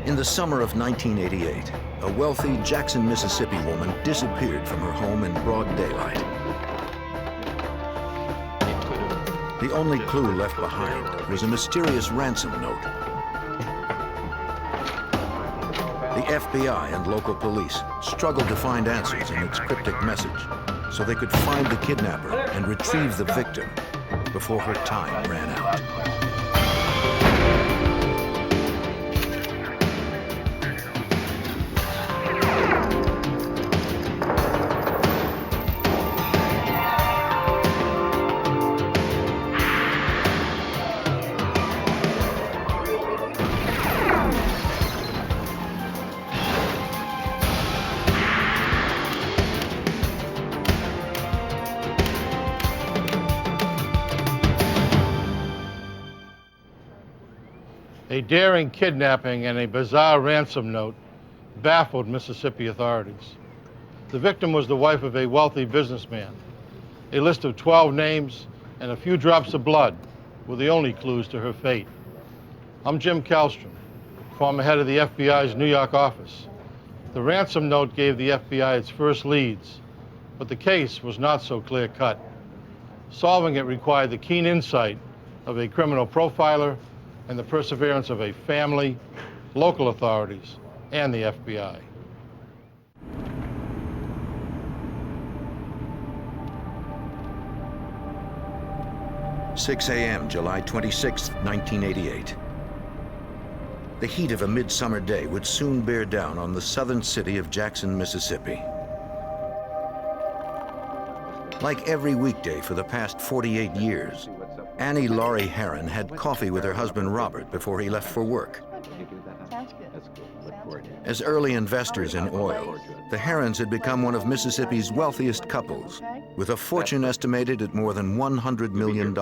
In the summer of 1988, a wealthy Jackson, Mississippi woman disappeared from her home in broad daylight. The only clue left behind was a mysterious ransom note. The FBI and local police struggled to find answers in its cryptic message so they could find the kidnapper and retrieve the victim before her time ran out. A daring kidnapping and a bizarre ransom note baffled Mississippi authorities. The victim was the wife of a wealthy businessman. A list of 12 names and a few drops of blood were the only clues to her fate. I'm Jim Kallstrom, former head of the FBI's New York office. The ransom note gave the FBI its first leads, but the case was not so clear-cut. Solving it required the keen insight of a criminal profiler and the perseverance of a family, local authorities, and the FBI. "6 a.m., July 26, 1988. The heat of a midsummer day would soon bear down on the southern city of Jackson, Mississippi. Like every weekday for the past 48 years, Annie Laurie Herron had coffee with her husband Robert before he left for work. As early investors in oil, the Herrons had become one of Mississippi's wealthiest couples, with a fortune estimated at more than $100 million.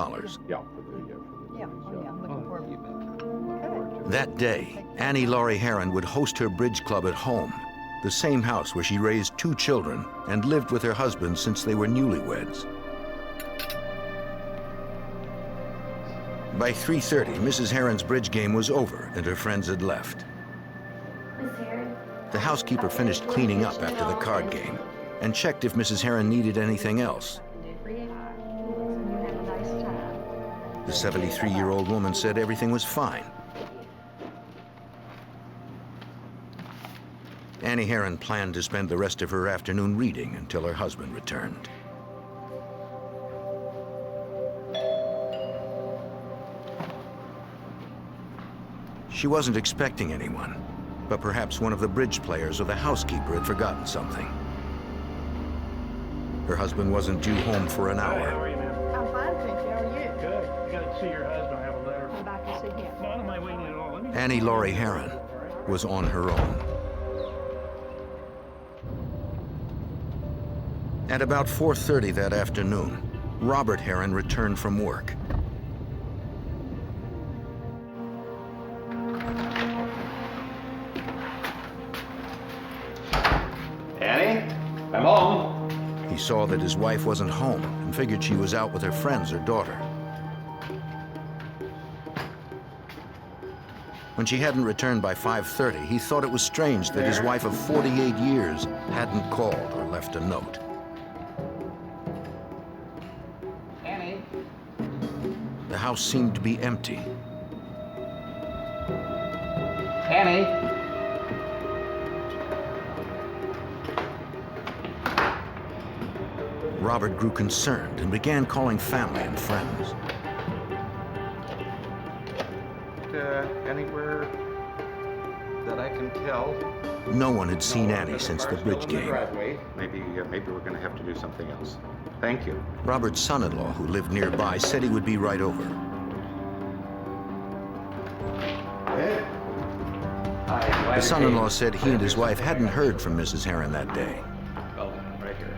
That day, Annie Laurie Herron would host her bridge club at home, the same house where she raised 2 children and lived with her husband since they were newlyweds. By 3:30, Mrs. Herron's bridge game was over and her friends had left. The housekeeper finished cleaning up after the card game and checked if Mrs. Herron needed anything else. The 73-year-old woman said everything was fine. Annie Herron planned to spend the rest of her afternoon reading until her husband returned. She wasn't expecting anyone, but perhaps one of the bridge players or the housekeeper had forgotten something. Her husband wasn't due home for an hour. Hi, how are you, ma'am? I'm fine, thank you. How are you? Good. I got to see your husband. I have a letter. I'm back to see him. No, I don't mind waiting at all. Let me... Annie Laurie Herron was on her own. At about 4:30 that afternoon, Robert Herron returned from work. Annie, I'm home. He saw that his wife wasn't home and figured she was out with her friends or daughter. When she hadn't returned by 5:30, he thought it was strange that his wife of 48 years hadn't called or left a note. Annie. The house seemed to be empty. Annie. Robert grew concerned and began calling family and friends. Anywhere that I can tell? No one had seen Annie since the bridge game. Maybe we're going to have to do something else. Thank you. Robert's son-in-law, who lived nearby, said he would be right over. The son-in-law said he and his wife hadn't heard from Mrs. Herron that day. Oh, right here.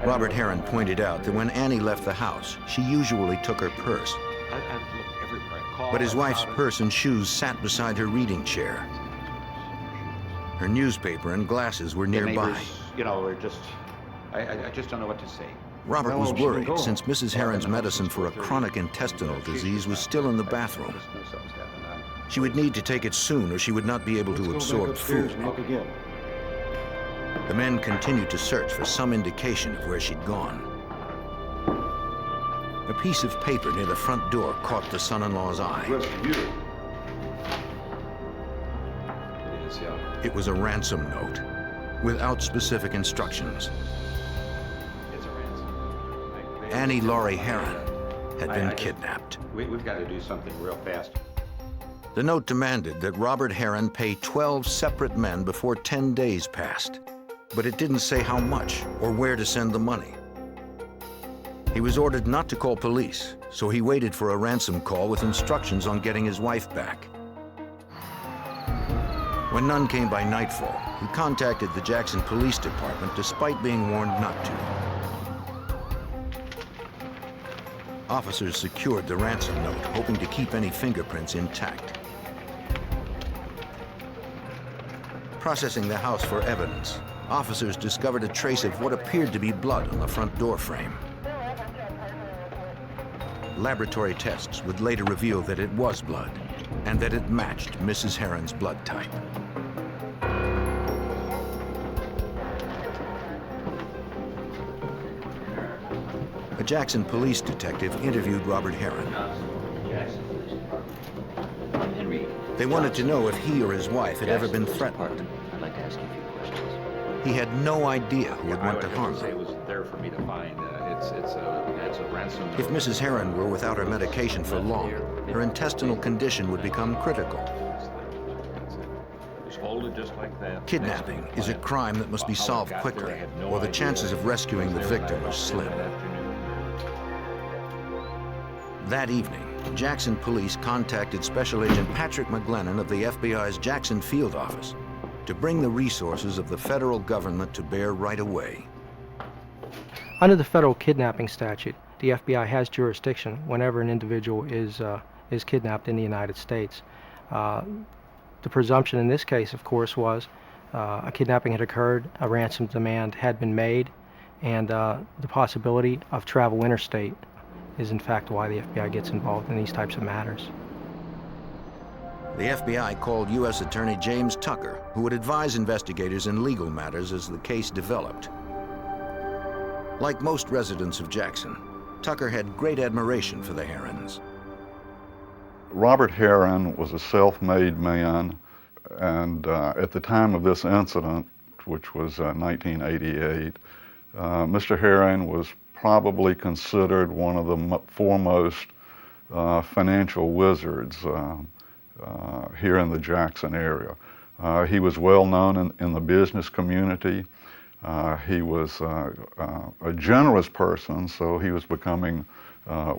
Robert Herron pointed out that when Annie left the house, she usually took her purse. I've looked everywhere. I called, But his I wife's found it. purse and shoes sat beside her reading chair. Her newspaper and glasses were The nearby. neighbors, you know, are just, I just don't know what to say. Robert How was long she been worried going? since Mrs. Well, Herron's I've been medicine since for a 4:30. chronic intestinal disease was still in the bathroom. I just knew something's happened. She would need to take it soon or she would not be able to absorb food. The men continued to search for some indication of where she'd gone. A piece of paper near the front door caught the son-in-law's eye. It was a ransom note without specific instructions. Annie Laurie Herron had been kidnapped. We've got to do something real fast. The note demanded that Robert Herron pay 12 separate men before 10 days passed, but it didn't say how much or where to send the money. He was ordered not to call police, so he waited for a ransom call with instructions on getting his wife back. When none came by nightfall, he contacted the Jackson Police Department despite being warned not to. Officers secured the ransom note, hoping to keep any fingerprints intact. Processing the house for evidence, officers discovered a trace of what appeared to be blood on the front door frame. Laboratory tests would later reveal that it was blood and that it matched Mrs. Herron's blood type. A Jackson police detective interviewed Robert Herron. They wanted to know if he or his wife had ever been threatened. I'd like to ask you a few questions. He had no idea who would want to harm It them. was there for me to find. It's a ransom. If Mrs. Herron were without her medication for long, her intestinal condition would become critical. Just hold it just like that. Kidnapping is a crime that must be solved quickly, or the chances of rescuing the victim are slim. That evening, Jackson police contacted Special Agent Patrick McGlennon of the FBI's Jackson Field Office to bring the resources of the federal government to bear right away. Under the federal kidnapping statute, the FBI has jurisdiction whenever an individual is kidnapped in the United States. The presumption in this case, of course, was a kidnapping had occurred, a ransom demand had been made, and the possibility of travel interstate is in fact why the FBI gets involved in these types of matters. The FBI called U.S. Attorney James Tucker, who would advise investigators in legal matters as the case developed. Like most residents of Jackson, Tucker had great admiration for the Herrons. Robert Herron was a self-made man, and at the time of this incident, which was 1988, Mr. Herron was probably considered one of the foremost financial wizards here in the Jackson area. He was well known in the business community. He was a generous person, so he was becoming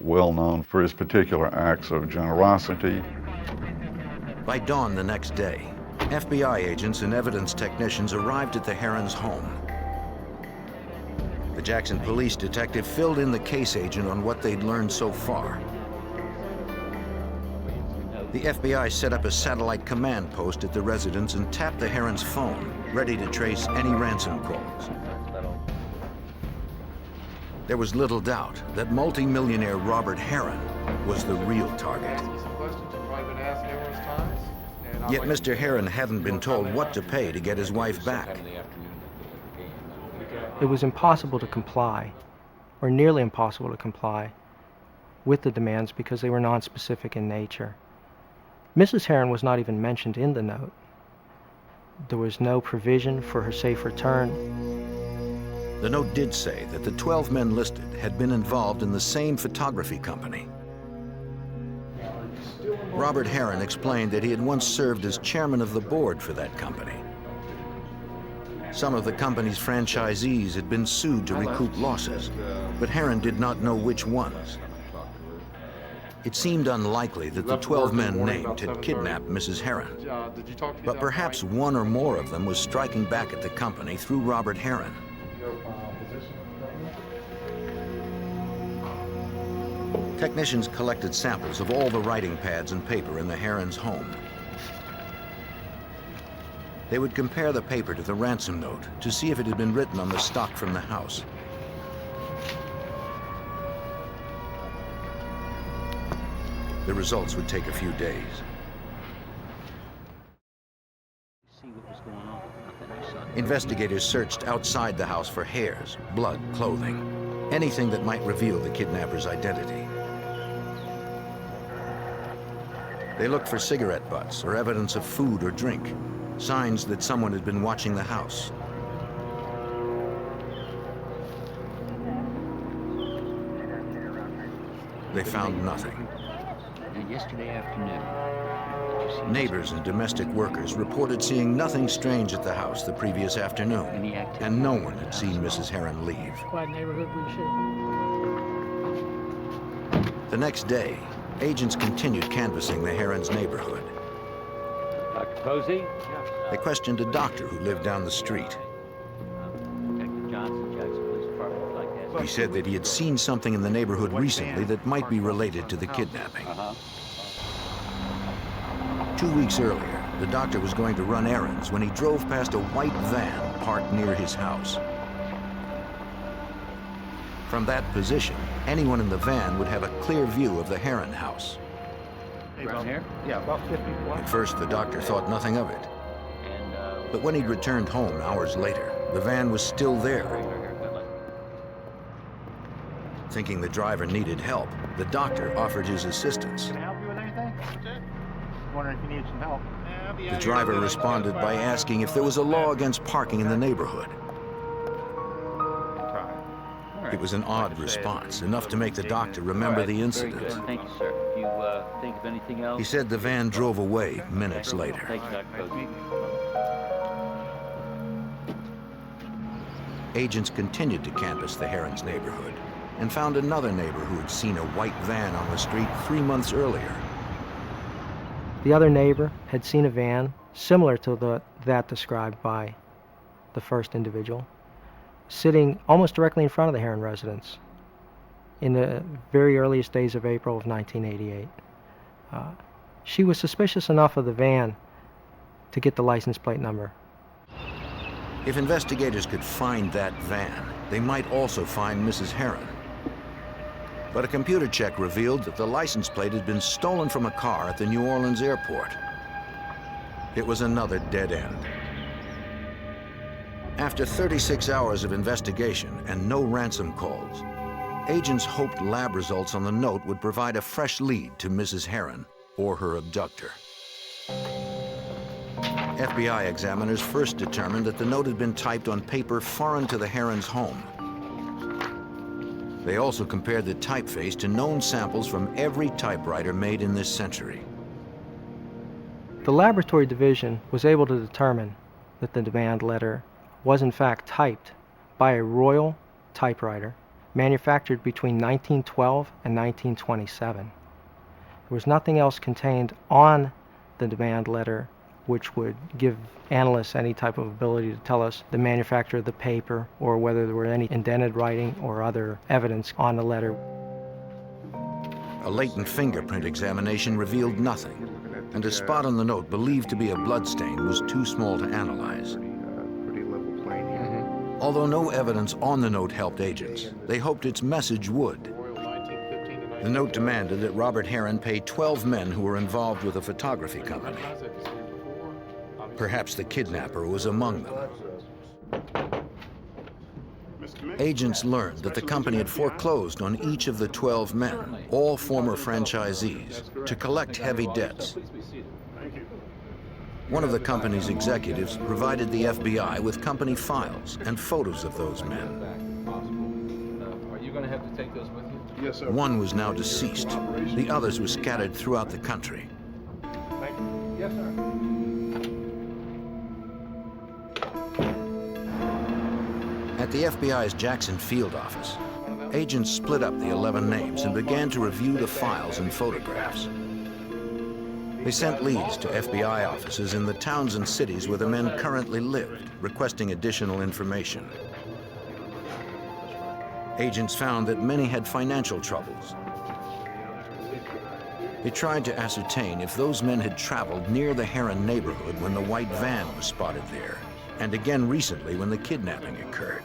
well known for his particular acts of generosity. By dawn the next day, FBI agents and evidence technicians arrived at the Herrons' home. The Jackson police detective filled in the case agent on what they'd learned so far. The FBI set up a satellite command post at the residence and tapped the Herrons' phone, ready to trace any ransom calls. There was little doubt that multi-millionaire Robert Herron was the real target. Yet Mr. Herron hadn't been told what to pay to get his wife back. It was impossible to comply, or nearly impossible to comply, with the demands because they were nonspecific in nature. Mrs. Herron was not even mentioned in the note. There was no provision for her safe return. The note did say that the 12 men listed had been involved in the same photography company. Robert Herron explained that he had once served as chairman of the board for that company. Some of the company's franchisees had been sued to recoup losses, but Herron did not know which ones. It seemed unlikely that the 12 men named had kidnapped Mrs. Herron, but perhaps one or more of them was striking back at the company through Robert Herron. Technicians collected samples of all the writing pads and paper in the Herrons' home. They would compare the paper to the ransom note to see if it had been written on the stock from the house. The results would take a few days. Investigators searched outside the house for hairs, blood, clothing, anything that might reveal the kidnapper's identity. They looked for cigarette butts or evidence of food or drink, signs that someone had been watching the house. They found nothing. Yesterday afternoon. Neighbors and domestic workers reported seeing nothing strange at the house the previous afternoon, and no one had seen Mrs. Heron leave. Quiet neighborhood, we should. The next day, agents continued canvassing the Herons' neighborhood. Dr. Posey? They questioned a doctor who lived down the street. Detective Johnson, Jackson Police Department would like to ask. He said that he had seen something in the neighborhood recently that might be related to the kidnapping. 2 weeks earlier, the doctor was going to run errands when he drove past a white van parked near his house. From that position, anyone in the van would have a clear view of the Heron house. Around here? Yeah, about 50 blocks. At first, the doctor thought nothing of it. But when he'd returned home hours later, the van was still there. Thinking the driver needed help, the doctor offered his assistance. Can I help you with anything? Wondering if you need some help. The driver responded by asking if there was a law against parking in the neighborhood. It was an odd response, enough to make the doctor remember the incident. Thank you, sir. If you think of anything else. He said the van drove away minutes later. Thank you, Dr. Posey. Agents continued to canvass the Herons' neighborhood and found another neighbor who had seen a white van on the street 3 months earlier. The other neighbor had seen a van similar to that described by the first individual, sitting almost directly in front of the Heron residence in the very earliest days of April of 1988. She was suspicious enough of the van to get the license plate number. If investigators could find that van, they might also find Mrs. Heron. But a computer check revealed that the license plate had been stolen from a car at the New Orleans airport. It was another dead end. After 36 hours of investigation and no ransom calls, agents hoped lab results on the note would provide a fresh lead to Mrs. Heron or her abductor. FBI examiners first determined that the note had been typed on paper foreign to the Herons' home. They also compared the typeface to known samples from every typewriter made in this century. The laboratory division was able to determine that the demand letter was in fact typed by a Royal typewriter manufactured between 1912 and 1927. There was nothing else contained on the demand letter which would give analysts any type of ability to tell us the manufacturer of the paper or whether there were any indented writing or other evidence on the letter. A latent fingerprint examination revealed nothing, and a spot on the note believed to be a bloodstain was too small to analyze. Pretty level plane here. Although no evidence on the note helped agents, they hoped its message would. The note demanded that Robert Heron pay 12 men who were involved with a photography company. Perhaps the kidnapper was among them. Agents learned that the company had foreclosed on each of the 12 men, all former franchisees, to collect heavy debts. One of the company's executives provided the FBI with company files and photos of those men. Are you going to have to take those with you? Yes, sir. One was now deceased. The others were scattered throughout the country. Yes, sir. At the FBI's Jackson field office, agents split up the 11 names and began to review the files and photographs. They sent leads to FBI offices in the towns and cities where the men currently lived, requesting additional information. Agents found that many had financial troubles. They tried to ascertain if those men had traveled near the Heron neighborhood when the white van was spotted there, and again recently when the kidnapping occurred.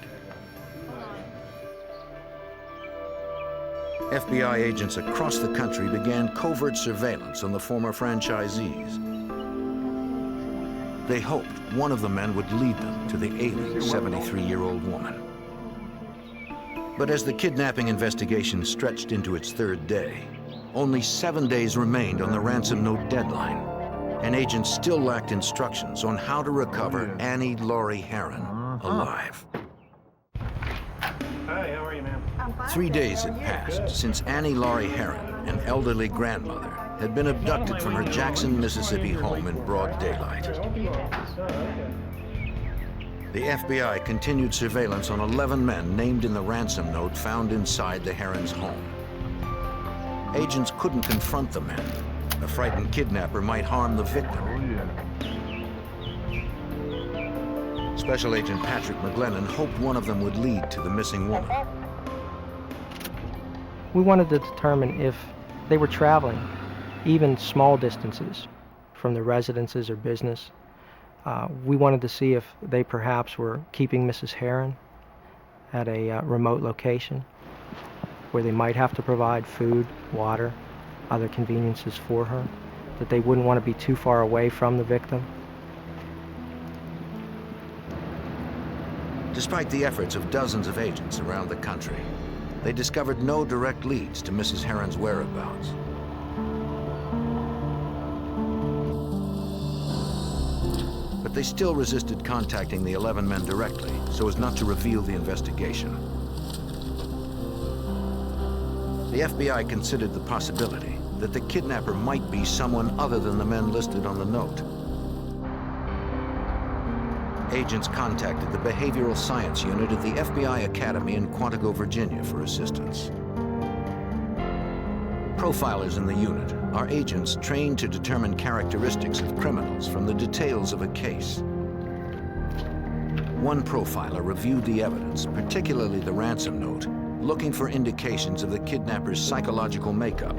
FBI agents across the country began covert surveillance on the former franchisees. They hoped one of the men would lead them to the ailing 73-year-old woman. But as the kidnapping investigation stretched into its third day, only 7 days remained on the ransom note deadline, and agents still lacked instructions on how to recover Annie Laurie Heron alive. Hi, how are you, ma'am? I'm fine. 3 days How had are you? passed since Annie Laurie Heron, an elderly grandmother, had been abducted from her Jackson, Mississippi home in broad daylight. The FBI continued surveillance on 11 men named in the ransom note found inside the Herons' home. Agents couldn't confront the men. A frightened kidnapper might harm the victim. Special Agent Patrick McGlennon hoped one of them would lead to the missing woman. We wanted to determine if they were traveling even small distances from their residences or business. We wanted to see if they perhaps were keeping Mrs. Heron at a remote location where they might have to provide food, water, other conveniences for her, that they wouldn't want to be too far away from the victim. Despite the efforts of dozens of agents around the country, they discovered no direct leads to Mrs. Heron's whereabouts. But they still resisted contacting the 11 men directly so as not to reveal the investigation. The FBI considered the possibility that the kidnapper might be someone other than the men listed on the note. Agents contacted the Behavioral Science Unit at the FBI Academy in Quantico, Virginia for assistance. Profilers in the unit are agents trained to determine characteristics of criminals from the details of a case. One profiler reviewed the evidence, particularly the ransom note, looking for indications of the kidnapper's psychological makeup.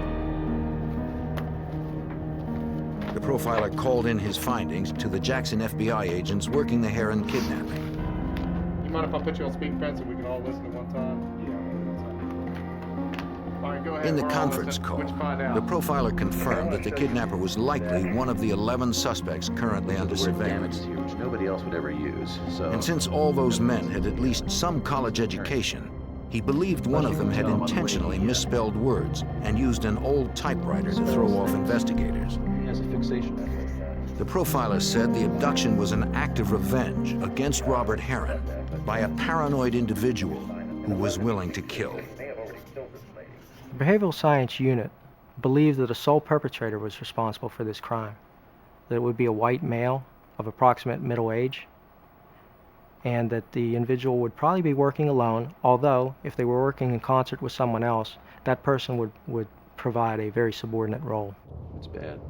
The profiler called in his findings to the Jackson FBI agents working the Heron kidnapping. You mind if I put you on speakerphone so we can all listen at one time? Yeah. All right, go ahead. In the We're all conference listening. call, What'd you find out? the profiler confirmed that the kidnapper was likely one of the 11 suspects currently under surveillance. Here, which nobody else would ever use. So. And since all those men had at least some college education, he believed one of them had intentionally misspelled words and used an old typewriter to throw off investigators. He has a fixation. The profiler said the abduction was an act of revenge against Robert Heron by a paranoid individual who was willing to kill. The Behavioral Science Unit believed that a sole perpetrator was responsible for this crime, that it would be a white male of approximate middle age, and that the individual would probably be working alone, although if they were working in concert with someone else, that person would provide a very subordinate role. It's bad.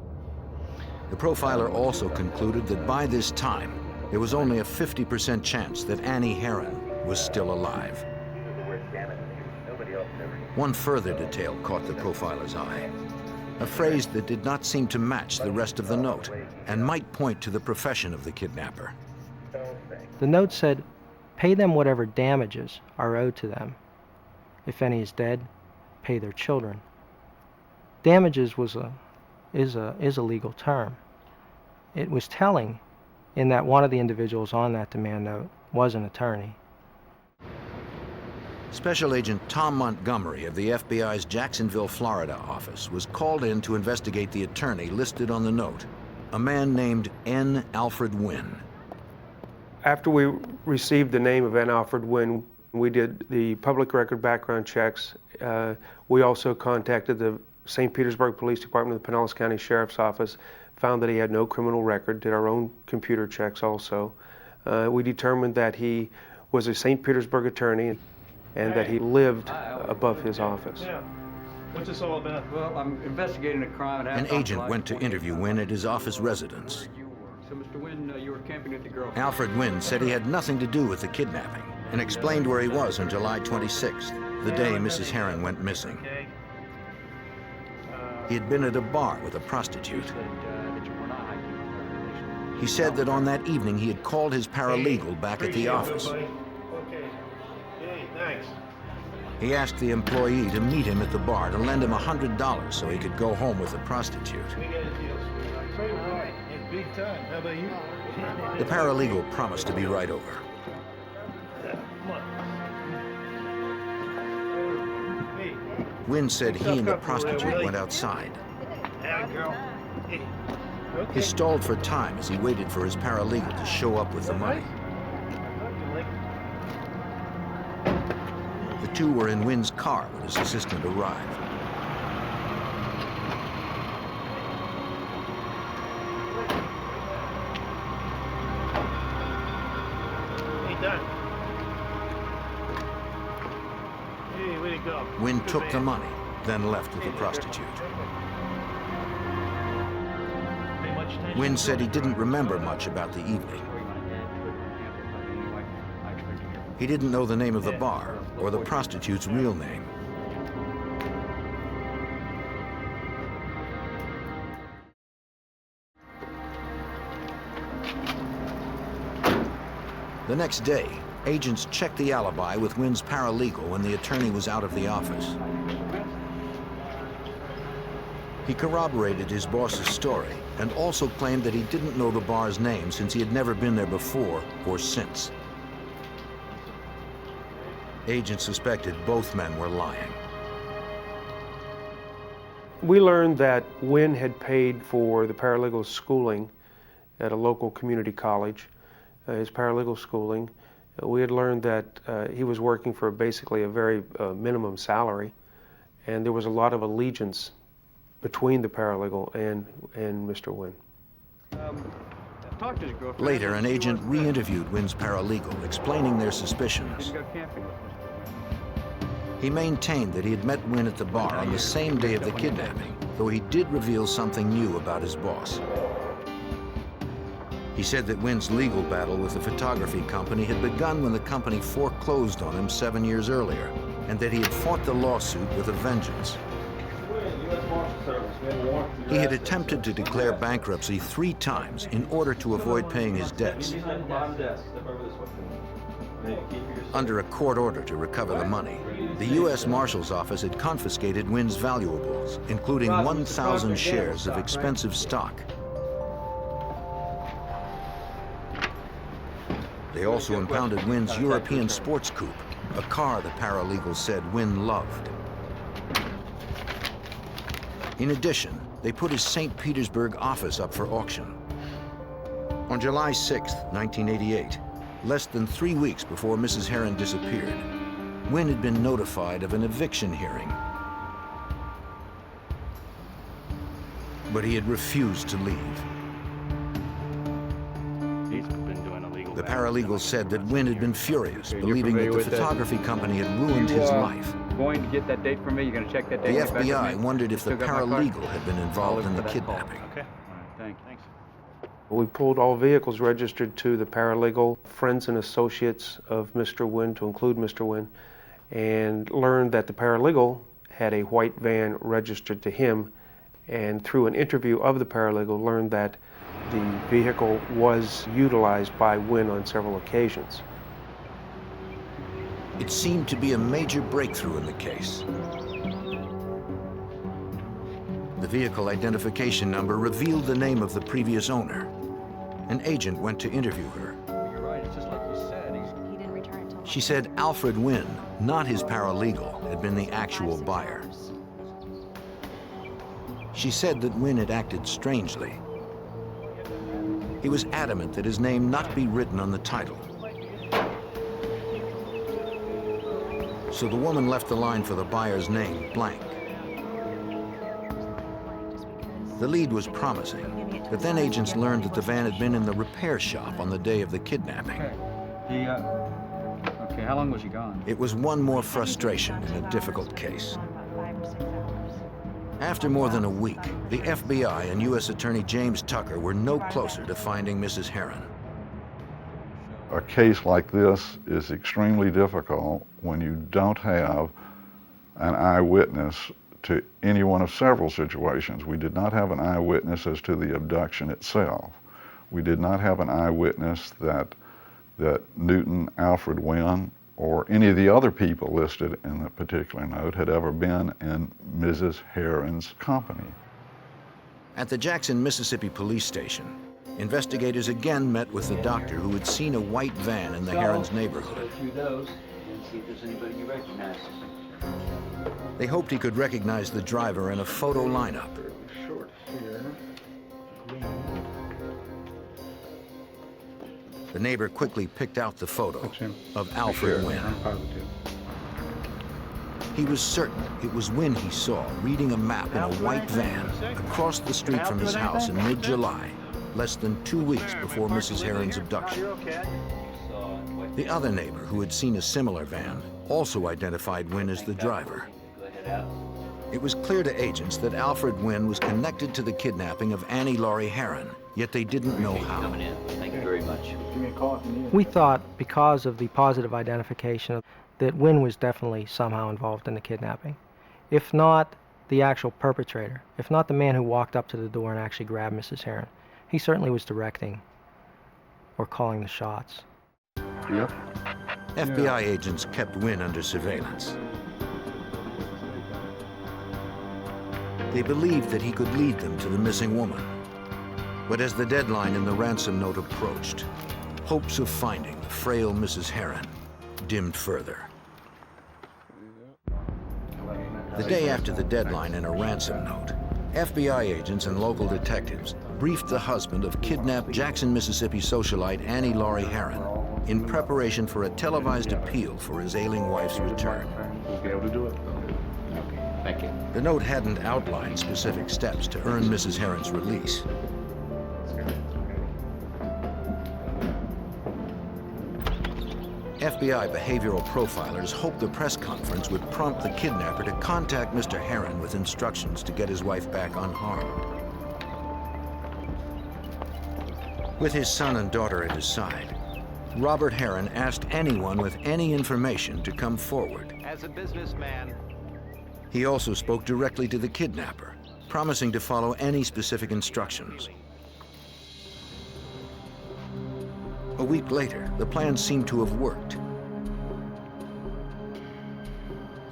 The profiler also concluded that by this time, there was only a 50% chance that Annie Heron was still alive. One further detail caught the profiler's eye, a phrase that did not seem to match the rest of the note and might point to the profession of the kidnapper. The note said, "Pay them whatever damages are owed to them. If any is dead, pay their children." Damages is a legal term. It was telling in that one of the individuals on that demand note was an attorney. Special Agent Tom Montgomery of the FBI's Jacksonville, Florida office was called in to investigate the attorney listed on the note, a man named N. Alfred Wynn. After we received the name of N. Alfred Wynn, we did the public record background checks. We also contacted the St. Petersburg Police Department, the Pinellas County Sheriff's Office, found that he had no criminal record, did our own computer checks also. We determined that he was a St. Petersburg attorney and that he lived above his office. Yeah. What's this all about? Well, I'm investigating a crime. An agent went to interview Wynn at his office residence. So, Mr. Wynn, you were camping at the girlfriend. Alfred Wynn said he had nothing to do with the kidnapping and explained where he was on July 26th, the day Mrs. Heron went missing. He had been at a bar with a prostitute. He said that on that evening he had called his paralegal back at the office. Okay. Hey, thanks. He asked the employee to meet him at the bar to lend him $100 so he could go home with the prostitute. We got a deal, sweetheart. All right. Big time. How about you? The paralegal promised to be right over. Wynn said he and the prostitute went outside. He stalled for time as he waited for his paralegal to show up with the money. The two were in Wynn's car when his assistant arrived. Hey, Don. Hey, way to go. Wynn took the money, then left with the prostitute. Wynn said he didn't remember much about the evening. He didn't know the name of the bar or the prostitute's real name. The next day, agents checked the alibi with Wynn's paralegal when the attorney was out of the office. He corroborated his boss's story and also claimed that he didn't know the bar's name since he had never been there before or since. Agents suspected both men were lying. We learned that Wynn had paid for the paralegal schooling at a local community college, his paralegal schooling. We had learned that he was working for basically a very minimum salary, and there was a lot of allegiance between the paralegal and Mr. Wynn. Later, an agent re-interviewed Wynn's paralegal, explaining their suspicions. He maintained that he had met Wynn at the bar on the same day of the kidnapping, though he did reveal something new about his boss. He said that Wynn's legal battle with the photography company had begun when the company foreclosed on him 7 years earlier, and that he had fought the lawsuit with a vengeance. He had attempted to declare bankruptcy 3 times in order to avoid paying his debts. Under a court order to recover the money, the U.S. Marshal's Office had confiscated Wynn's valuables, including 1,000 shares of expensive stock. They also impounded Wynn's European sports coupe, a car the paralegal said Wynn loved. In addition, they put his St. Petersburg office up for auction. On July 6, 1988, less than 3 weeks before Mrs. Heron disappeared, Wynn had been notified of an eviction hearing. But he had refused to leave. The paralegal said that Wynn had been furious, believing that the photography company had ruined his life. Going to get that date from me? You're going to check that The date? FBI wondered if the paralegal had been involved in the kidnapping. Okay. All right, thanks. We pulled all vehicles registered to the paralegal, friends and associates of Mr. Wynn, to include Mr. Wynn, and learned that the paralegal had a white van registered to him, and through an interview of the paralegal learned that the vehicle was utilized by Wynn on several occasions. It seemed to be a major breakthrough in the case. The vehicle identification number revealed the name of the previous owner. An agent went to interview her. You're right, it's just like you said. He didn't return until... She said Alfred Wynn, not his paralegal, had been the actual buyer. She said that Wynn had acted strangely. He was adamant that his name not be written on the title. So the woman left the line for the buyer's name blank. The lead was promising, but then agents learned that the van had been in the repair shop on the day of the kidnapping. Okay, how long was he gone? It was one more frustration in a difficult case. After more than a week, the FBI and U.S. Attorney James Tucker were no closer to finding Mrs. Heron. A case like this is extremely difficult when you don't have an eyewitness to any one of several situations. We did not have an eyewitness as to the abduction itself. We did not have an eyewitness that Newton Alfred Wynn or any of the other people listed in the particular note had ever been in Mrs. Heron's company. At the Jackson, Mississippi police station, investigators again met with the doctor who had seen a white van in the Herons neighborhood. Go through those and see if there's anybody you recognize. They hoped he could recognize the driver in a photo lineup. Short here. The neighbor quickly picked out the photo That's him. of Alfred Wynn. I'm positive. He was certain it was Wynn he saw reading a map in a white van across the street from his house in mid-July, less than 2 weeks before Mrs. Heron's abduction. The other neighbor who had seen a similar van also identified Wynn as the driver. It was clear to agents that Alfred Wynn was connected to the kidnapping of Annie Laurie Heron, yet they didn't know how. Coming in. Thank you very much. We thought, because of the positive identification, that Wynn was definitely somehow involved in the kidnapping. If not the actual perpetrator, if not the man who walked up to the door and actually grabbed Mrs. Heron, he certainly was directing or calling the shots. Yep. FBI agents kept Wynn under surveillance. They believed that he could lead them to the missing woman. But as the deadline in the ransom note approached, hopes of finding the frail Mrs. Heron dimmed further. The day after the deadline in a ransom note, FBI agents and local detectives briefed the husband of kidnapped Jackson, Mississippi socialite Annie Laurie Heron in preparation for a televised appeal for his ailing wife's return. We'll be able to do it. Okay, thank you. The note hadn't outlined specific steps to earn Mrs. Heron's release. FBI behavioral profilers hoped the press conference would prompt the kidnapper to contact Mr. Heron with instructions to get his wife back unharmed. With his son and daughter at his side, Robert Heron asked anyone with any information to come forward. As a businessman, he also spoke directly to the kidnapper, promising to follow any specific instructions. A week later, the plan seemed to have worked.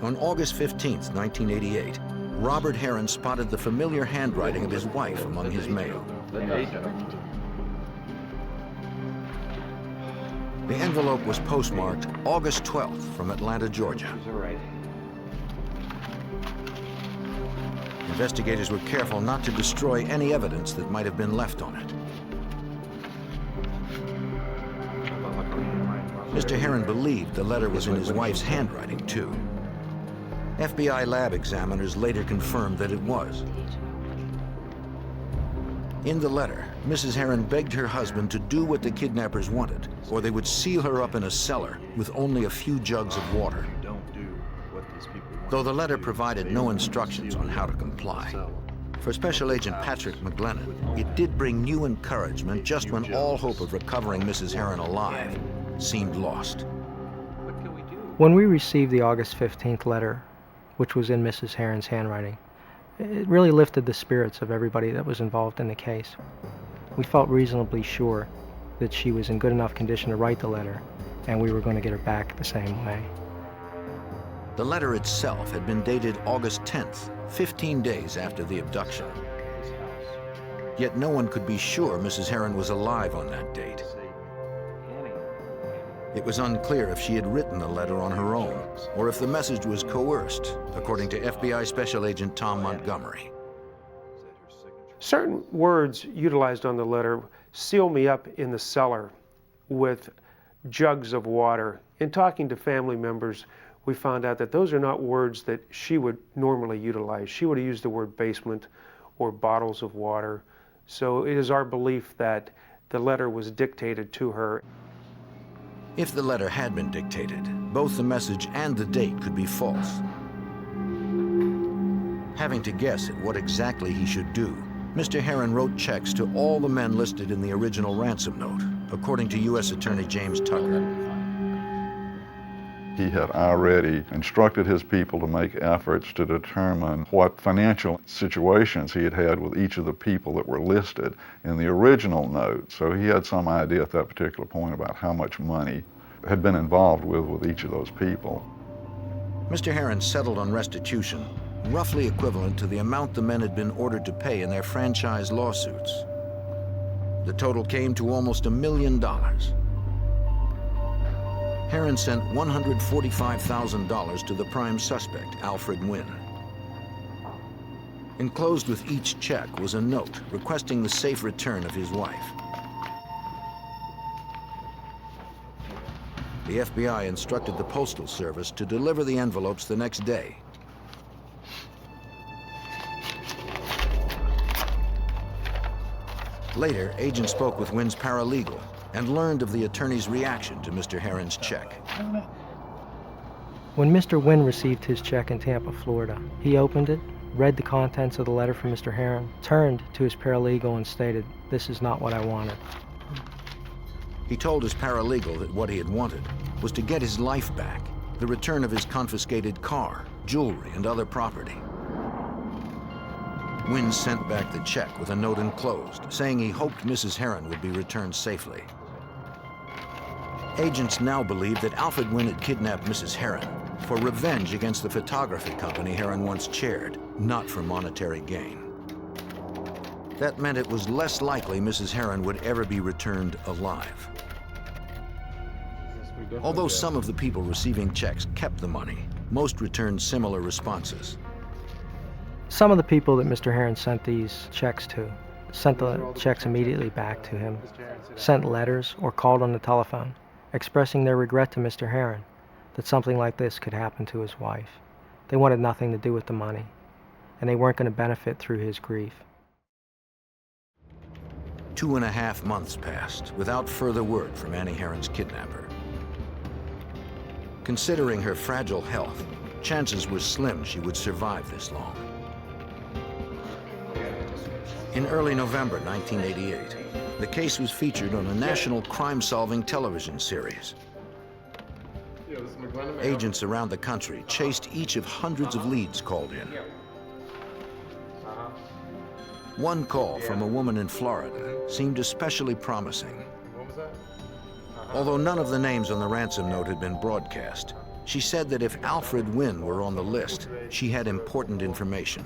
On August 15th, 1988, Robert Heron spotted the familiar handwriting of his wife among his mail. The envelope was postmarked August 12th from Atlanta, Georgia. Investigators were careful not to destroy any evidence that might have been left on it. Mr. Heron believed the letter was in his wife's handwriting, too. FBI lab examiners later confirmed that it was. In the letter, Mrs. Heron begged her husband to do what the kidnappers wanted, or they would seal her up in a cellar with only a few jugs of water. Though the letter provided no instructions on how to comply, for Special Agent Patrick McGlennon, it did bring new encouragement just when all hope of recovering Mrs. Heron alive seemed lost. When we received the August 15th letter, which was in Mrs. Heron's handwriting, it really lifted the spirits of everybody that was involved in the case. We felt reasonably sure that she was in good enough condition to write the letter, and we were going to get her back the same way. The letter itself had been dated August 10th, 15 days after the abduction. Yet no one could be sure Mrs. Heron was alive on that date. It was unclear if she had written the letter on her own, or if the message was coerced, according to FBI Special Agent Tom Montgomery. Certain words utilized on the letter: seal me up in the cellar with jugs of water. In talking to family members, we found out that those are not words that she would normally utilize. She would have used the word basement or bottles of water. So it is our belief that the letter was dictated to her. If the letter had been dictated, both the message and the date could be false. Having to guess at what exactly he should do, Mr. Heron wrote checks to all the men listed in the original ransom note, according to U.S. Attorney James Tucker. He had already instructed his people to make efforts to determine what financial situations he had had with each of the people that were listed in the original note. So he had some idea at that particular point about how much money had been involved with each of those people. Mr. Heron settled on restitution, roughly equivalent to the amount the men had been ordered to pay in their franchise lawsuits. The total came to almost $1 million. Herron sent $145,000 to the prime suspect, Alfred Wynn. Enclosed with each check was a note requesting the safe return of his wife. The FBI instructed the Postal Service to deliver the envelopes the next day. Later, agents spoke with Wynn's paralegal and learned of the attorney's reaction to Mr. Herron's check. When Mr. Wynn received his check in Tampa, Florida, he opened it, read the contents of the letter from Mr. Herron, turned to his paralegal and stated, "This is not what I wanted." He told his paralegal that what he had wanted was to get his life back, the return of his confiscated car, jewelry, and other property. Wynn sent back the check with a note enclosed, saying he hoped Mrs. Herron would be returned safely. Agents now believe that Alfred Wynn had kidnapped Mrs. Herron for revenge against the photography company Herron once chaired, not for monetary gain. That meant it was less likely Mrs. Herron would ever be returned alive. Although some of the people receiving checks kept the money, most returned similar responses. Some of the people that Mr. Herron sent these checks to sent the checks immediately back to him, sent letters, or called on the telephone, expressing their regret to Mr. Herron that something like this could happen to his wife. They wanted nothing to do with the money, and they weren't going to benefit through his grief. 2.5 months passed without further word from Annie Herron's kidnapper. Considering her fragile health, chances were slim she would survive this long. In early November 1988, the case was featured on a national crime-solving television series. Agents around the country chased each of hundreds of leads called in. One call from a woman in Florida seemed especially promising. Although none of the names on the ransom note had been broadcast, she said that if Alfred Wynn were on the list, she had important information.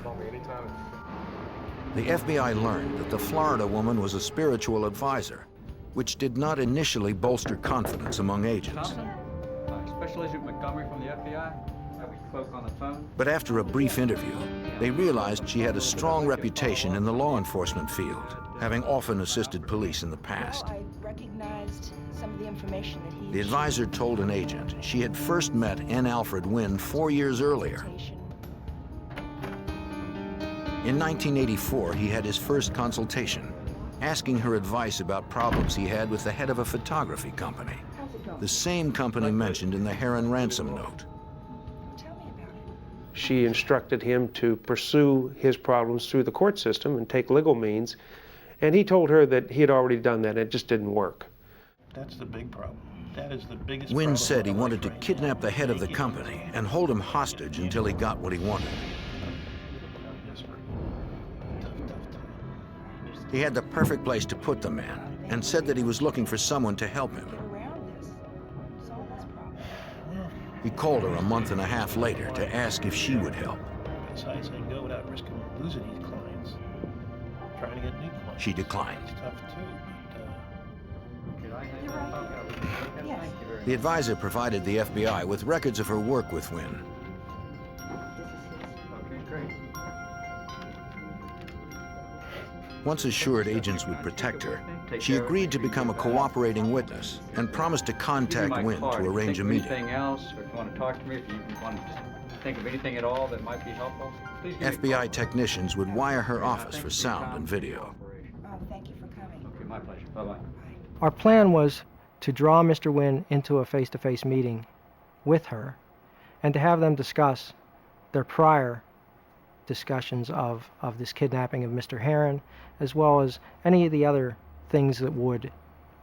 The FBI learned that the Florida woman was a spiritual advisor, which did not initially bolster confidence among agents. Special Agent Montgomery from the FBI. We spoke on the phone. But after a brief interview, they realized she had a strong reputation in the law enforcement field, having often assisted police in the past. I recognized some of the information that he... The advisor told an agent she had first met N. Alfred Wynn 4 years earlier. In 1984, he had his first consultation, asking her advice about problems he had with the head of a photography company, the same company mentioned in the Herron ransom note. She instructed him to pursue his problems through the court system and take legal means, and he told her that he had already done that, and it just didn't work. That's the big problem. That is the biggest Wynn problem said he in wanted to life right kidnap now. the head of the company and hold him hostage until he got what he wanted. He had the perfect place to put the man and said that he was looking for someone to help him. He called her a month and a half later to ask if she would help. Besides, I can go without risking losing these clients. Trying to get new clients. She declined. It's tough too, The advisor provided the FBI with records of her work with Wynn. Once assured agents would protect her, she agreed to become a cooperating witness and promised to contact Wynn to arrange a meeting. Anything else, or if you want to talk to me, if you want to think of anything at all that might be helpful, please give me a FBI technicians would wire her office for sound and video. Thank you for coming. Okay, my pleasure. Bye-bye. Our plan was to draw Mr. Wynn into a face-to-face meeting with her and to have them discuss their prior discussions of this kidnapping of Mr. Herron, as well as any of the other things that would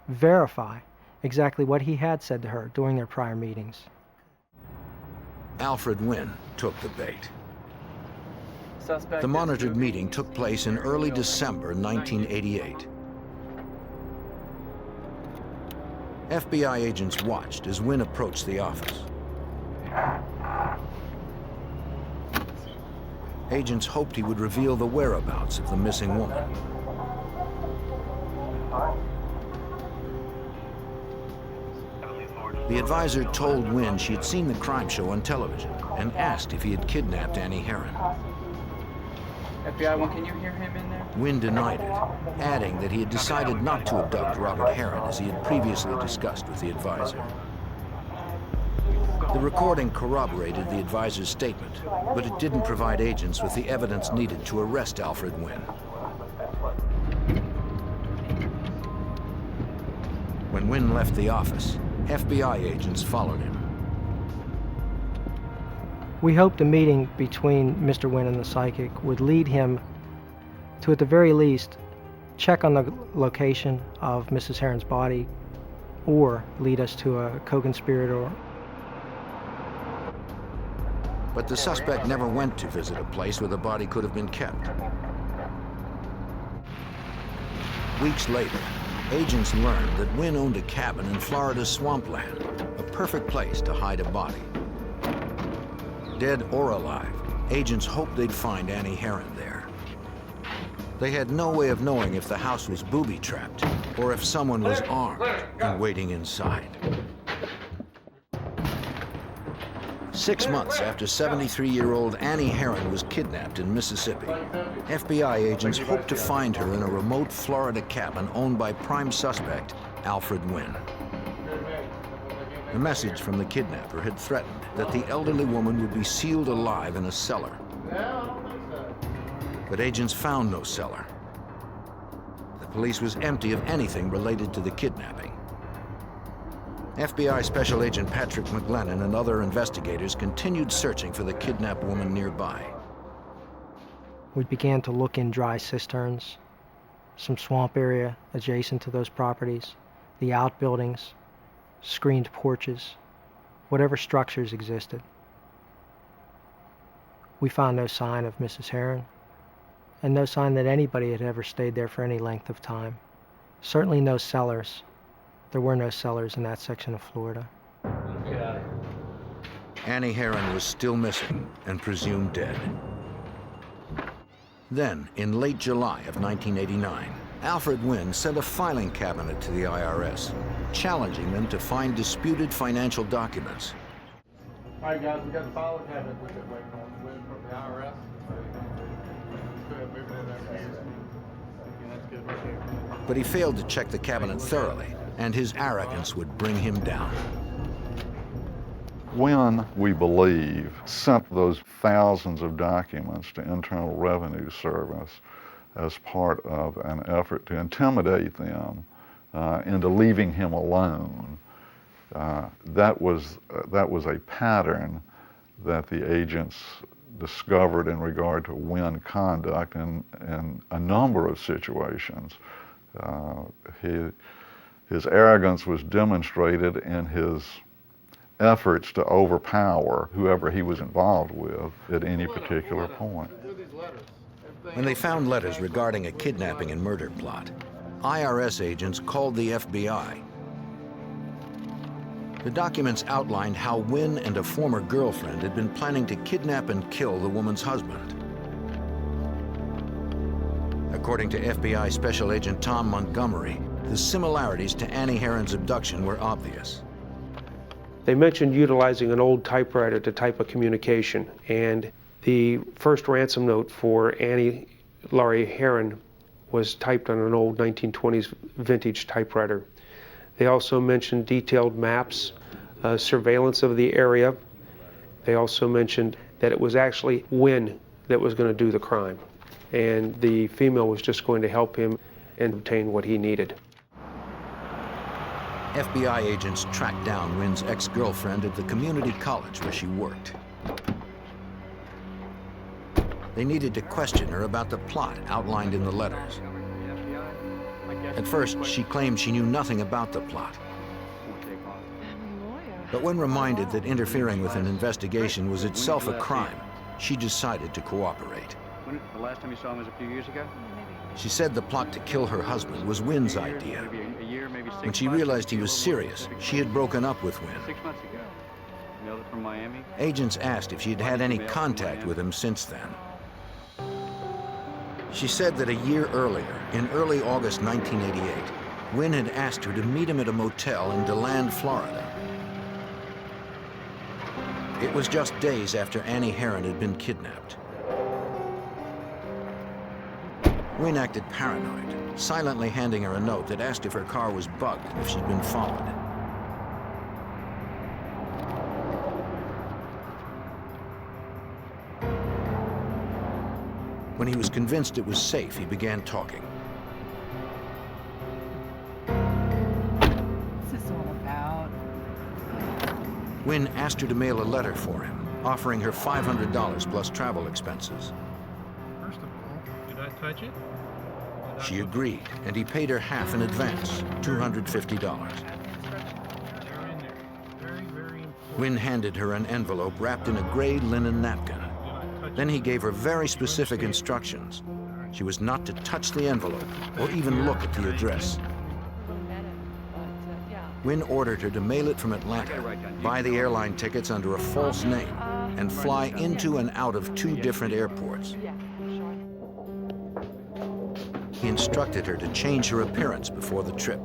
verify exactly what he had said to her during their prior meetings. Alfred Wynn took the bait. The monitored meeting took place in early December 1988. FBI agents watched as Wynn approached the office. Agents hoped he would reveal the whereabouts of the missing woman. The advisor told Wynn she had seen the crime show on television and asked if he had kidnapped Annie Herron. FBI one, can you hear him in there? Wynn denied it, adding that he had decided not to abduct Robert Herron as he had previously discussed with the advisor. The recording corroborated the advisor's statement, but it didn't provide agents with the evidence needed to arrest Alfred Wynn. When Wynn left the office, FBI agents followed him. We hoped a meeting between Mr. Wynn and the psychic would lead him to, at the very least, check on the location of Mrs. Herron's body or lead us to a co-conspirator. But the suspect never went to visit a place where the body could have been kept. Weeks later, agents learned that Wynn owned a cabin in Florida's swampland, a perfect place to hide a body. Dead or alive, agents hoped they'd find Annie Herron there. They had no way of knowing if the house was booby-trapped or if someone was armed and waiting inside. 6 months after 73-year-old Annie Herron was kidnapped in Mississippi, FBI agents hoped to find her in a remote Florida cabin owned by prime suspect Alfred Wynn. A message from the kidnapper had threatened that the elderly woman would be sealed alive in a cellar. But agents found no cellar. The police was empty of anything related to the kidnapping. FBI Special Agent Patrick McGlennon and other investigators continued searching for the kidnapped woman nearby. We began to look in dry cisterns, some swamp area adjacent to those properties, the outbuildings, screened porches, whatever structures existed. We found no sign of Mrs. Herron, and no sign that anybody had ever stayed there for any length of time. Certainly no cellars. There were no cellars in that section of Florida. Annie Herron was still missing and presumed dead. Then, in late July of 1989, Alfred Wynn sent a filing cabinet to the IRS, challenging them to find disputed financial documents. All right, guys, we got the filing cabinet we've been waiting on. Wynn from the IRS. Go ahead, move on that case. That's good right here. But he failed to check the cabinet thoroughly, and his arrogance would bring him down. Wynn, we believe, sent those thousands of documents to Internal Revenue Service as part of an effort to intimidate them into leaving him alone. That was a pattern that the agents discovered in regard to Wynn conduct in a number of situations. His arrogance was demonstrated in his efforts to overpower whoever he was involved with at any particular point. When they found letters regarding a kidnapping and murder plot, IRS agents called the FBI. The documents outlined how Wynn and a former girlfriend had been planning to kidnap and kill the woman's husband. According to FBI Special Agent Tom Montgomery, the similarities to Annie Herron's abduction were obvious. They mentioned utilizing an old typewriter to type a communication, and the first ransom note for Annie Laurie Herron was typed on an old 1920s vintage typewriter. They also mentioned detailed maps, surveillance of the area. They also mentioned that it was actually Wynn that was going to do the crime, and the female was just going to help him and obtain what he needed. FBI agents tracked down Wynn's ex-girlfriend at the community college where she worked. They needed to question her about the plot outlined in the letters. At first, she claimed she knew nothing about the plot. But when reminded that interfering with an investigation was itself a crime, she decided to cooperate. The last time you saw him was a few years ago? She said the plot to kill her husband was Wynn's idea. Maybe a year, maybe 6 months. When she realized he was serious, she had broken up with Wynn. 6 months ago. Mailed it from Miami? Agents asked if she had had any contact with him since then. She said that a year earlier, in early August 1988, Wynn had asked her to meet him at a motel in DeLand, Florida. It was just days after Annie Herron had been kidnapped. Wynn acted paranoid, silently handing her a note that asked if her car was bugged and if she'd been followed. When he was convinced it was safe, he began talking. What's this all about? Wynn asked her to mail a letter for him, offering her $500 plus travel expenses. First of all, did I touch it? She agreed, and he paid her half in advance, $250. They're in there. Very, very important. Wynn handed her an envelope wrapped in a gray linen napkin. Then he gave her very specific instructions. She was not to touch the envelope or even look at the address. Wynn ordered her to mail it from Atlanta, buy the airline tickets under a false name, and fly into and out of 2 different airports. He instructed her to change her appearance before the trip.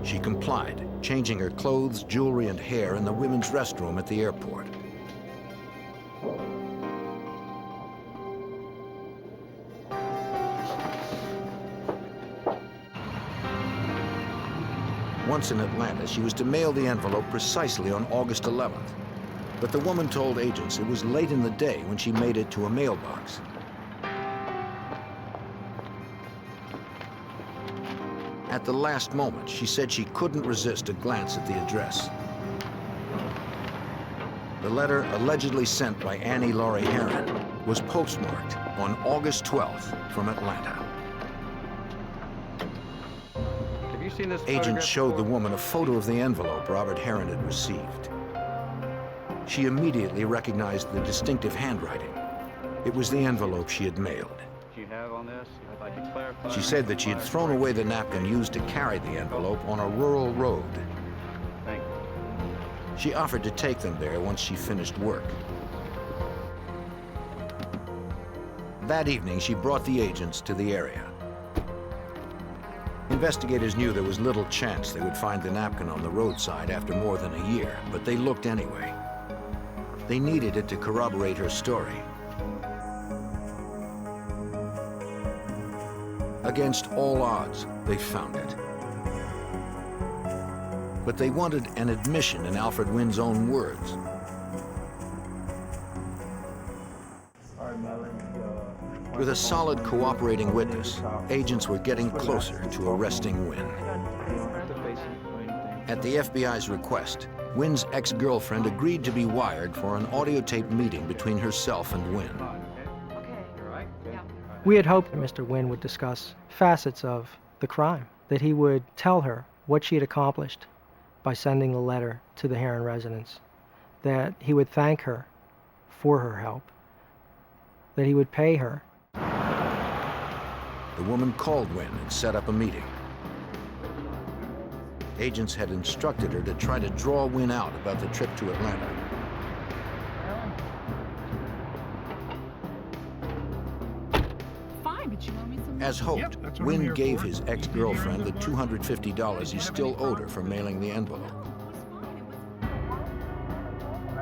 She complied, changing her clothes, jewelry, and hair in the women's restroom at the airport. Once in Atlanta, she was to mail the envelope precisely on August 11th. But the woman told agents it was late in the day when she made it to a mailbox. At the last moment, she said she couldn't resist a glance at the address. The letter, allegedly sent by Annie Laurie Herron, was postmarked on August 12th from Atlanta. Have you seen this Agents photograph showed the before? woman a photo of the envelope Robert Herron had received. She immediately recognized the distinctive handwriting. It was the envelope she had mailed. Do you have on this? I'd like to clarify. She said that she had thrown away the napkin used to carry the envelope on a rural road. Thank you. She offered to take them there once she finished work. That evening, she brought the agents to the area. Investigators knew there was little chance they would find the napkin on the roadside after more than a year, but they looked anyway. They needed it to corroborate her story. Against all odds, they found it. But they wanted an admission in Alfred Wynn's own words. With a solid cooperating witness, agents were getting closer to arresting Wynn. At the FBI's request, Wynn's ex-girlfriend agreed to be wired for an audio tape meeting between herself and Wynn. We had hoped that Mr. Wynn would discuss facets of the crime, that he would tell her what she had accomplished by sending the letter to the Herron residence, that he would thank her for her help, that he would pay her. The woman called Wynn and set up a meeting. Agents had instructed her to try to draw Wynn out about the trip to Atlanta. Fine, but you owe me some. As hoped, Yep, that's what I'm Wynn here gave for. his ex-girlfriend the $250 he still owed her for mailing the envelope.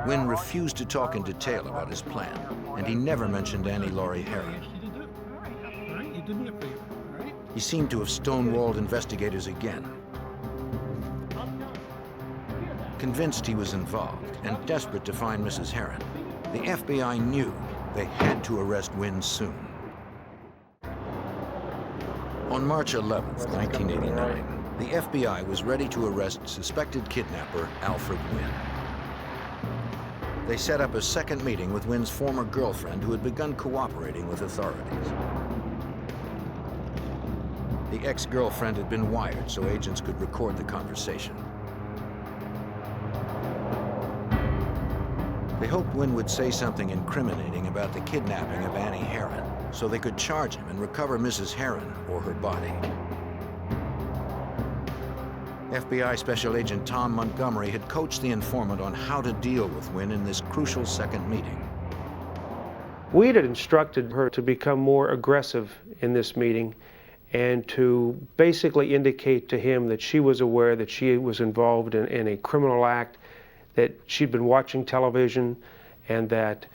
Wynn refused to talk in detail about his plan, and he never mentioned Annie Laurie Herron. All right, you did me a favor, all right? He seemed to have stonewalled investigators again. Convinced he was involved and desperate to find Mrs. Herron, the FBI knew they had to arrest Wynn soon. On March 11th, 1989, the FBI was ready to arrest suspected kidnapper Alfred Wynn. They set up a second meeting with Wynn's former girlfriend who had begun cooperating with authorities. The ex-girlfriend had been wired so agents could record the conversation. They hoped Wynn would say something incriminating about the kidnapping of Annie Herron so they could charge him and recover Mrs. Herron or her body. FBI Special Agent Tom Montgomery had coached the informant on how to deal with Wynn in this crucial second meeting. We had instructed her to become more aggressive in this meeting and to basically indicate to him that she was aware that she was involved in a criminal act, that she'd been watching television, and that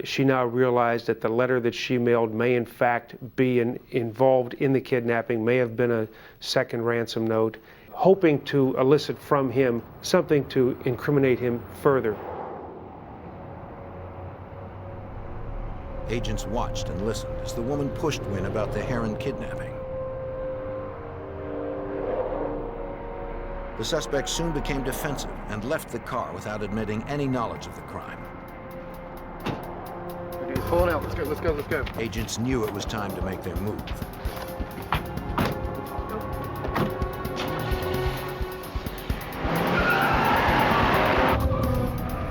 she now realized that the letter that she mailed may in fact be involved in the kidnapping, may have been a second ransom note, hoping to elicit from him something to incriminate him further. Agents watched and listened as the woman pushed Wynn about the Heron kidnapping. The suspect soon became defensive and left the car without admitting any knowledge of the crime. He's pulling out. Let's go, let's go, let's go. Agents knew it was time to make their move.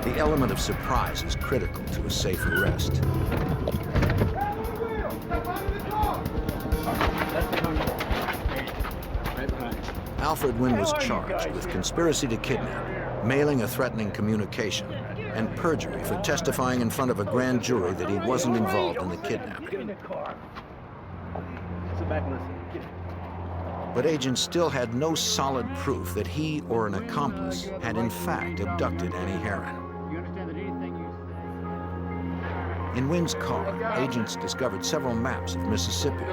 The element of surprise is critical to a safe arrest. Alfred Wynn was charged with conspiracy to kidnap, mailing a threatening communication, and perjury for testifying in front of a grand jury that he wasn't involved in the kidnapping. But agents still had no solid proof that he or an accomplice had in fact abducted Annie Heron. In Wynn's car, agents discovered several maps of Mississippi,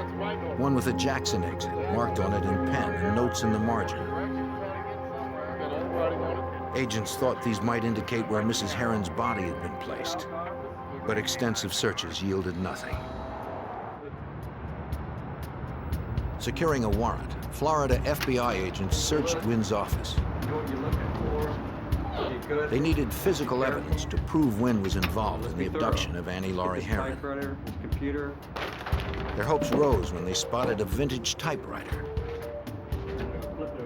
one with a Jackson exit marked on it in pen and notes in the margin. Agents thought these might indicate where Mrs. Heron's body had been placed, but extensive searches yielded nothing. Securing a warrant, Florida FBI agents searched Wynn's office. They needed physical evidence to prove Wynn was involved in the abduction of Annie Laurie Heron. Their hopes rose when they spotted a vintage typewriter.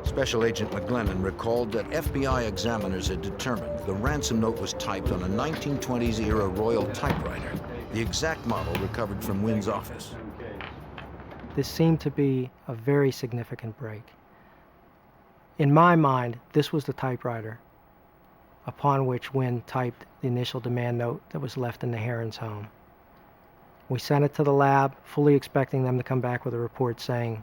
Special Agent McGlennon recalled that FBI examiners had determined the ransom note was typed on a 1920s-era Royal typewriter, the exact model recovered from Wynn's office. This seemed to be a very significant break. In my mind, this was the typewriter upon which Wynn typed the initial demand note that was left in the Heron's home. We sent it to the lab, fully expecting them to come back with a report saying,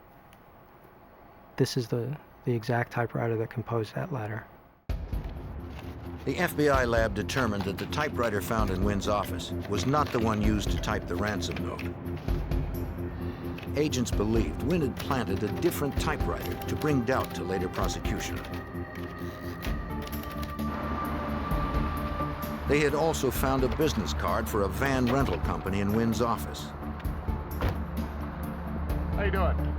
this is the exact typewriter that composed that letter. The FBI lab determined that the typewriter found in Wynn's office was not the one used to type the ransom note. Agents believed Wynn had planted a different typewriter to bring doubt to later prosecution. They had also found a business card for a van rental company in Wynn's office. How you doing?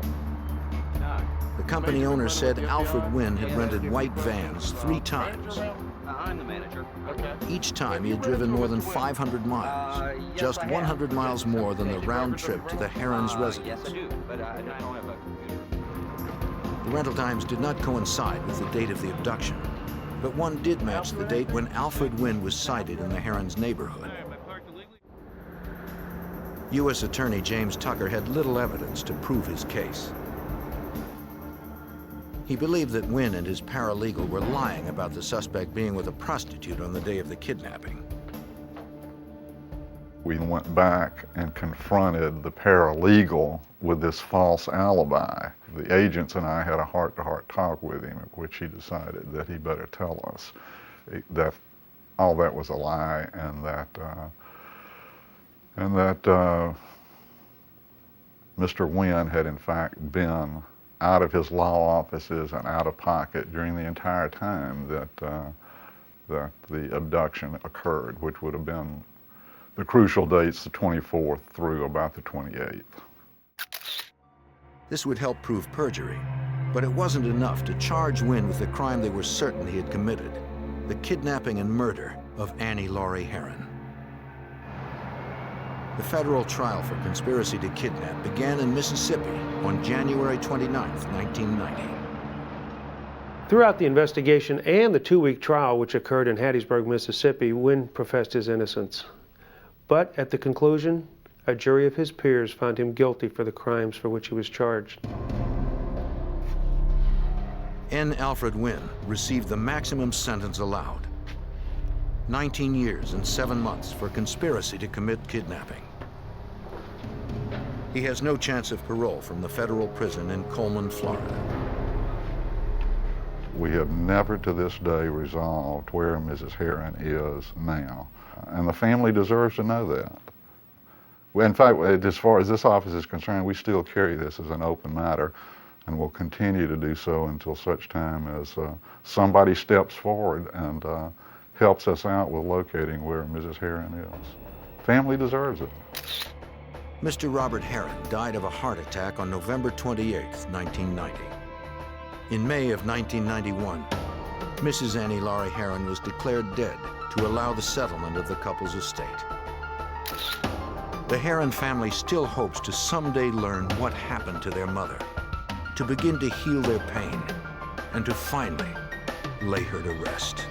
The company owner said Alfred Wynn had rented white vans 3 times. I'm the manager. Okay. Each time he had driven more than 500 miles, just 100 miles more than the round trip to the Heron's residence. Yes, I do, but I don't have a computer. The rental times did not coincide with the date of the abduction, but one did match the date when Alfred Wynn was sighted in the Heron's neighborhood. U.S. Attorney James Tucker had little evidence to prove his case. He believed that Wynn and his paralegal were lying about the suspect being with a prostitute on the day of the kidnapping. We went back and confronted the paralegal with this false alibi. The agents and I had a heart-to-heart talk with him, at which he decided that he better tell us that all that was a lie, and that Mr. Wynn had in fact been out of his law offices and out of pocket during the entire time that the abduction occurred, which would have been the crucial dates, the 24th through about the 28th. This would help prove perjury, but it wasn't enough to charge Wynn with the crime they were certain he had committed, the kidnapping and murder of Annie Laurie Heron. The federal trial for conspiracy to kidnap began in Mississippi on January 29, 1990. Throughout the investigation and the 2-week trial, which occurred in Hattiesburg, Mississippi, Wynn professed his innocence. But at the conclusion, a jury of his peers found him guilty for the crimes for which he was charged. N. Alfred Wynn received the maximum sentence allowed: 19 years and 7 months for conspiracy to commit kidnapping. He has no chance of parole from the federal prison in Coleman, Florida. We have never to this day resolved where Mrs. Heron is now, and the family deserves to know that. In fact, as far as this office is concerned, we still carry this as an open matter, and will continue to do so until such time as somebody steps forward and helps us out with locating where Mrs. Heron is. Family deserves it. Mr. Robert Heron died of a heart attack on November 28, 1990. In May of 1991, Mrs. Annie Laurie Heron was declared dead to allow the settlement of the couple's estate. The Heron family still hopes to someday learn what happened to their mother, to begin to heal their pain, and to finally lay her to rest.